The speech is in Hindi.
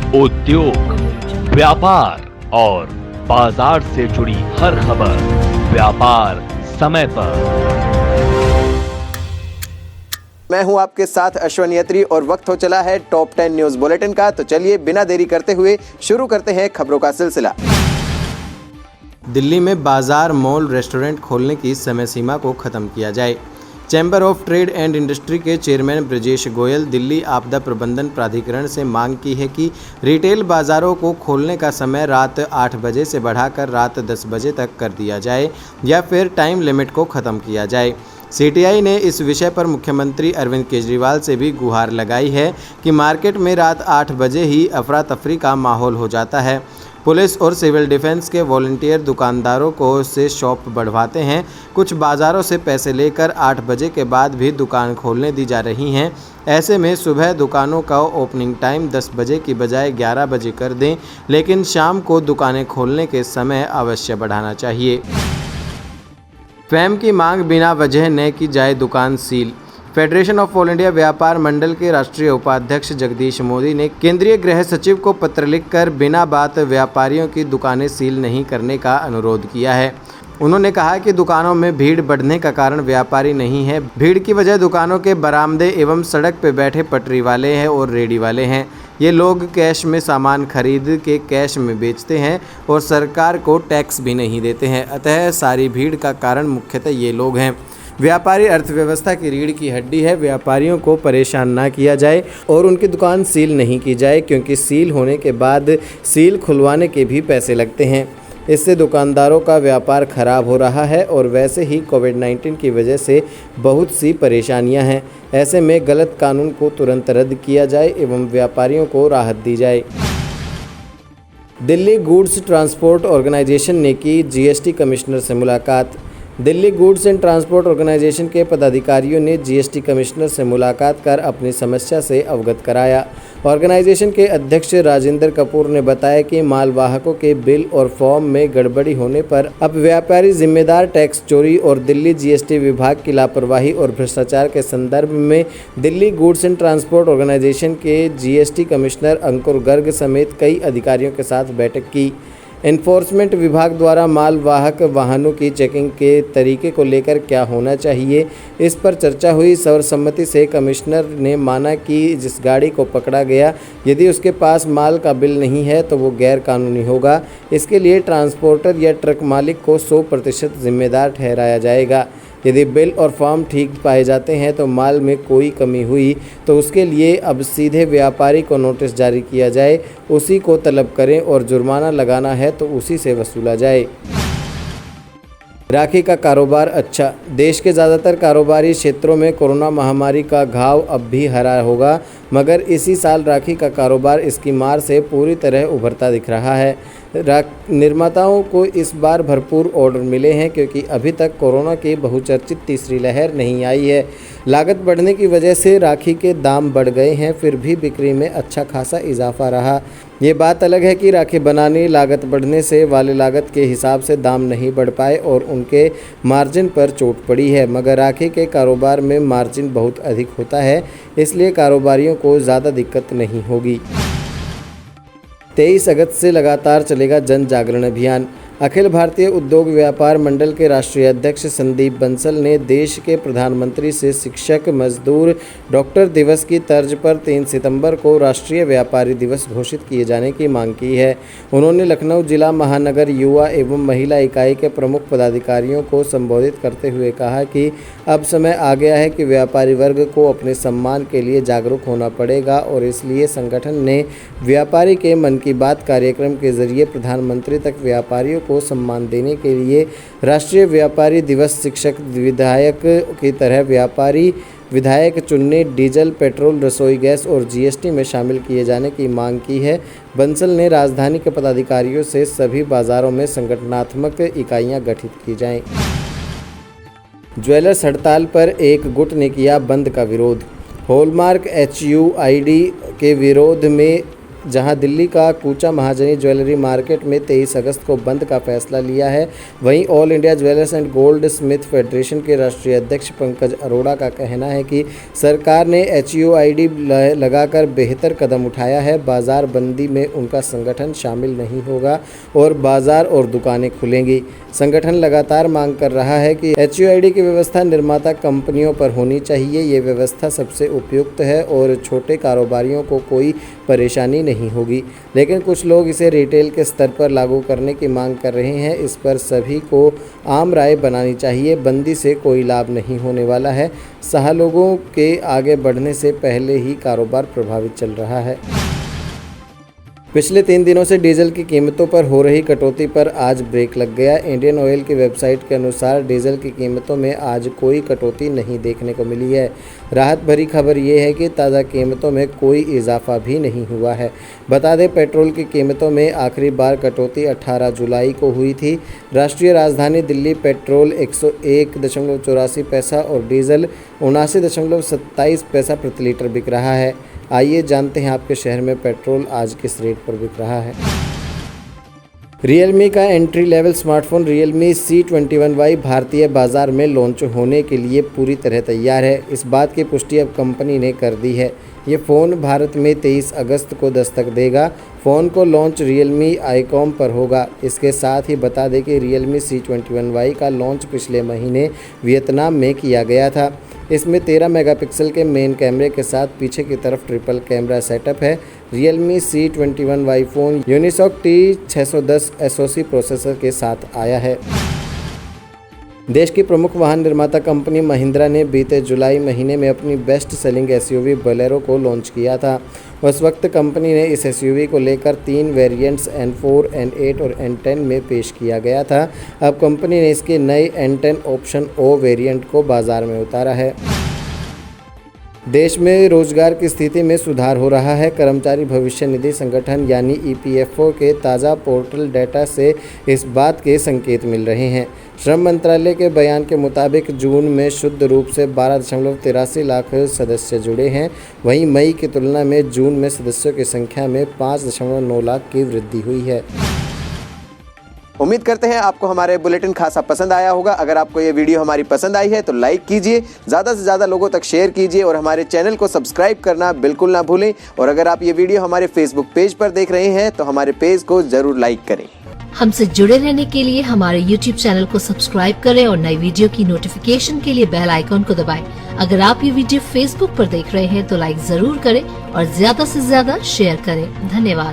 उद्योग, व्यापार और बाजार से जुड़ी हर खबर व्यापार समय पर। मैं हूं आपके साथ अश्विन यत्री और वक्त हो चला है टॉप 10 न्यूज बुलेटिन का। तो चलिए बिना देरी करते हुए शुरू करते हैं खबरों का सिलसिला। दिल्ली में बाजार, मॉल, रेस्टोरेंट खोलने की समय सीमा को खत्म किया जाए। Chamber of trade and industry के चेयरमैन ब्रजेश गोयल दिल्ली आपदा प्रबंधन प्राधिकरण से मांग की है कि रिटेल बाजारों को खोलने का समय रात 8 बजे से बढ़ाकर रात 10 बजे तक कर दिया जाए या फिर टाइम लिमिट को ख़त्म किया जाए। सीटीआई ने इस विषय पर मुख्यमंत्री अरविंद केजरीवाल से भी गुहार लगाई है कि मार्केट में रात 8 बजे ही अफरा तफरी का माहौल हो जाता है। पुलिस और सिविल डिफेंस के वॉलंटियर दुकानदारों को से शॉप बढ़वाते हैं। कुछ बाज़ारों से पैसे लेकर 8 बजे के बाद भी दुकान खोलने दी जा रही हैं। ऐसे में सुबह दुकानों का ओपनिंग टाइम 10 बजे की बजाय 11 बजे कर दें, लेकिन शाम को दुकानें खोलने के समय अवश्य बढ़ाना चाहिए। फैम की मांग बिना वजह न की जाए दुकान seal. Federation of all India व्यापार मंडल के राष्ट्रीय उपाध्यक्ष जगदीश मोदी ने केंद्रीय गृह सचिव को पत्र लिखकर बिना बात व्यापारियों की दुकानें सील नहीं करने का अनुरोध किया है। उन्होंने कहा कि दुकानों में भीड़ बढ़ने का कारण व्यापारी नहीं है, भीड़ की वजह दुकानों के बरामदे एवं सड़क पर बैठे पटरी वाले हैं और रेडी वाले हैं। ये लोग कैश में सामान खरीद के कैश में बेचते हैं और सरकार को टैक्स भी नहीं देते हैं। अतः सारी भीड़ का कारण मुख्यतः ये लोग हैं। व्यापारी अर्थव्यवस्था की रीढ़ की हड्डी है। व्यापारियों को परेशान ना किया जाए और उनकी दुकान सील नहीं की जाए, क्योंकि सील होने के बाद सील खुलवाने के भी पैसे लगते हैं। इससे दुकानदारों का व्यापार खराब हो रहा है और वैसे ही कोविड-19 की वजह से बहुत सी परेशानियां हैं। ऐसे में गलत कानून को तुरंत रद्द किया जाए एवं व्यापारियों को राहत दी जाए। दिल्ली गुड्स ट्रांसपोर्ट ऑर्गेनाइजेशन ने की जीएसटी कमिश्नर से मुलाकात। Delhi goods and transport organisation के पदाधिकारियों ने जीएसटी कमिश्नर से मुलाकात कर अपनी समस्या से अवगत कराया। ऑर्गेनाइजेशन के अध्यक्ष राजेंद्र कपूर ने बताया कि मालवाहकों के बिल और फॉर्म में गड़बड़ी होने पर अब व्यापारी जिम्मेदार टैक्स चोरी और दिल्ली जीएसटी विभाग की लापरवाही और भ्रष्टाचार के संदर्भ में Delhi goods and transport organisation के जीएसटी कमिश्नर अंकुर गर्ग समेत कई अधिकारियों के साथ बैठक की। एनफोर्समेंट विभाग द्वारा मालवाहक वाहनों की चेकिंग के तरीके को लेकर क्या होना चाहिए, इस पर चर्चा हुई। सर्वसम्मति से कमिश्नर ने माना कि जिस गाड़ी को पकड़ा गया, यदि उसके पास माल का बिल नहीं है तो वो गैर कानूनी होगा। इसके लिए ट्रांसपोर्टर या ट्रक मालिक को 100% जिम्मेदार ठहराया जाएगा। यदि बिल और फॉर्म ठीक पाए जाते हैं तो माल में कोई कमी हुई तो उसके लिए अब सीधे व्यापारी को नोटिस जारी किया जाए, उसी को तलब करें और जुर्माना लगाना है तो उसी से वसूला जाए। राखी का कारोबार अच्छा। देश के ज़्यादातर कारोबारी क्षेत्रों में कोरोना महामारी का घाव अब भी हरा होगा, मगर इसी साल राखी का कारोबार इसकी मार से पूरी तरह उभरता दिख रहा है। निर्माताओं को इस बार भरपूर ऑर्डर मिले हैं, क्योंकि अभी तक कोरोना की बहुचर्चित तीसरी लहर नहीं आई है। लागत बढ़ने की वजह से राखी के दाम बढ़ गए हैं, फिर भी बिक्री में अच्छा खासा इजाफा रहा। ये बात अलग है कि राखी बनाने लागत बढ़ने से वाले लागत के हिसाब से दाम नहीं बढ़ पाए और उनके मार्जिन पर चोट पड़ी है, मगर राखी के कारोबार में मार्जिन बहुत अधिक होता है, इसलिए कारोबारियों को ज़्यादा दिक्कत नहीं होगी। 23 अगस्त से लगातार चलेगा जन जागरण अभियान। अखिल भारतीय उद्योग व्यापार मंडल के राष्ट्रीय अध्यक्ष संदीप बंसल ने देश के प्रधानमंत्री से शिक्षक, मजदूर, डॉक्टर दिवस की तर्ज पर 3 सितंबर को राष्ट्रीय व्यापारी दिवस घोषित किए जाने की मांग की है। उन्होंने लखनऊ जिला महानगर युवा एवं महिला इकाई के प्रमुख पदाधिकारियों को संबोधित करते हुए कहा कि अब समय आ गया है कि व्यापारी वर्ग को अपने सम्मान के लिए जागरूक होना पड़ेगा और इसलिए संगठन ने व्यापारी के मन की बात कार्यक्रम के जरिए प्रधानमंत्री तक व्यापारियों को सम्मान देने के लिए राष्ट्रीय व्यापारी दिवस शिक्षक विधायक की तरह व्यापारी विधायक चुनने, डीजल, पेट्रोल, रसोई गैस और जीएसटी में शामिल किए जाने की मांग की है। बंसल ने राजधानी के पदाधिकारियों से सभी बाजारों में संगठनात्मक इकाइयां गठित की जाएं। ज्वेलर्स हड़ताल पर एक गुट ने किया बंद का विरोध। हॉलमार्क HUID के विरोध में जहां दिल्ली का कूचा महाजनी ज्वेलरी मार्केट में 23 अगस्त को बंद का फैसला लिया है, वहीं all India jewellers and gold Smith federation के राष्ट्रीय अध्यक्ष पंकज अरोड़ा का कहना है कि सरकार ने HUID लगाकर बेहतर कदम उठाया है। बाजार बंदी में उनका संगठन शामिल नहीं होगा और बाजार और दुकानें खुलेंगी। संगठन लगातार मांग कर रहा है कि HUID की व्यवस्था निर्माता कंपनियों पर होनी चाहिए। ये व्यवस्था सबसे उपयुक्त है और छोटे कारोबारियों को कोई परेशानी नहीं होगी, लेकिन कुछ लोग इसे रिटेल के स्तर पर लागू करने की मांग कर रहे हैं। इस पर सभी को आम राय बनानी चाहिए। बंदी से कोई लाभ नहीं होने वाला है। लोगों के आगे बढ़ने से पहले ही कारोबार प्रभावित चल रहा है। पिछले 3 दिनों से डीजल की कीमतों पर हो रही कटौती पर आज ब्रेक लग गया। इंडियन ऑयल की वेबसाइट के अनुसार डीजल की कीमतों में आज कोई कटौती नहीं देखने को मिली है। राहत भरी खबर ये है कि ताज़ा कीमतों में कोई इजाफा भी नहीं हुआ है। बता दें, पेट्रोल की कीमतों में आखिरी बार कटौती 18 जुलाई को हुई थी। राष्ट्रीय राजधानी दिल्ली पेट्रोल 101.84 पैसा और डीजल 79.27 पैसा प्रति लीटर बिक रहा है। आइए जानते हैं आपके शहर में पेट्रोल आज किस रेट पर बिक रहा है। Realme का entry level smartphone Realme C21Y भारतीय बाजार में लॉन्च होने के लिए पूरी तरह तैयार है। इस बात की पुष्टि अब कंपनी ने कर दी है। ये फ़ोन भारत में 23 अगस्त को दस्तक देगा। फ़ोन को लॉन्च Realme आईकॉम पर होगा। इसके साथ ही बता दें कि Realme C21Y का लॉन्च पिछले महीने वियतनाम में किया गया था। इसमें 13 मेगापिक्सल के मेन कैमरे के साथ पीछे की तरफ ट्रिपल कैमरा सेटअप है। Realme C21Y phone Unisoc T610 SoC processor के साथ आया है। देश की प्रमुख वाहन निर्माता कंपनी महिंद्रा ने बीते जुलाई महीने में अपनी बेस्ट सेलिंग SUV बोलेरो को लॉन्च किया था। उस वक्त कंपनी ने इस SUV को लेकर 3 वेरिएंट्स N4, N8 और N10 में पेश किया गया था। अब कंपनी ने इसके नए N10 ऑप्शन O वेरिएंट को बाजार में उतारा है। देश में रोजगार की स्थिति में सुधार हो रहा है। कर्मचारी भविष्य निधि संगठन यानी EPFO के ताज़ा पोर्टल डेटा से इस बात के संकेत मिल रहे हैं। श्रम मंत्रालय के बयान के मुताबिक जून में शुद्ध रूप से 12.83 लाख सदस्य जुड़े हैं। वहीं मई की तुलना में जून में सदस्यों की संख्या में 5.9 लाख की वृद्धि हुई है। उम्मीद करते हैं आपको हमारे बुलेटिन खासा पसंद आया होगा। अगर आपको ये वीडियो हमारी पसंद आई है तो लाइक कीजिए, ज़्यादा से ज़्यादा लोगों तक शेयर कीजिए और हमारे चैनल को सब्सक्राइब करना बिल्कुल ना भूलें। और अगर आप ये वीडियो हमारे फेसबुक पेज पर देख रहे हैं तो हमारे पेज को ज़रूर लाइक करें। हमसे जुड़े रहने के लिए हमारे YouTube चैनल को सब्सक्राइब करें और नई वीडियो की नोटिफिकेशन के लिए बेल आइकॉन को दबाएं। अगर आप ये वीडियो Facebook पर देख रहे हैं तो लाइक जरूर करें और ज्यादा से ज्यादा शेयर करें। धन्यवाद।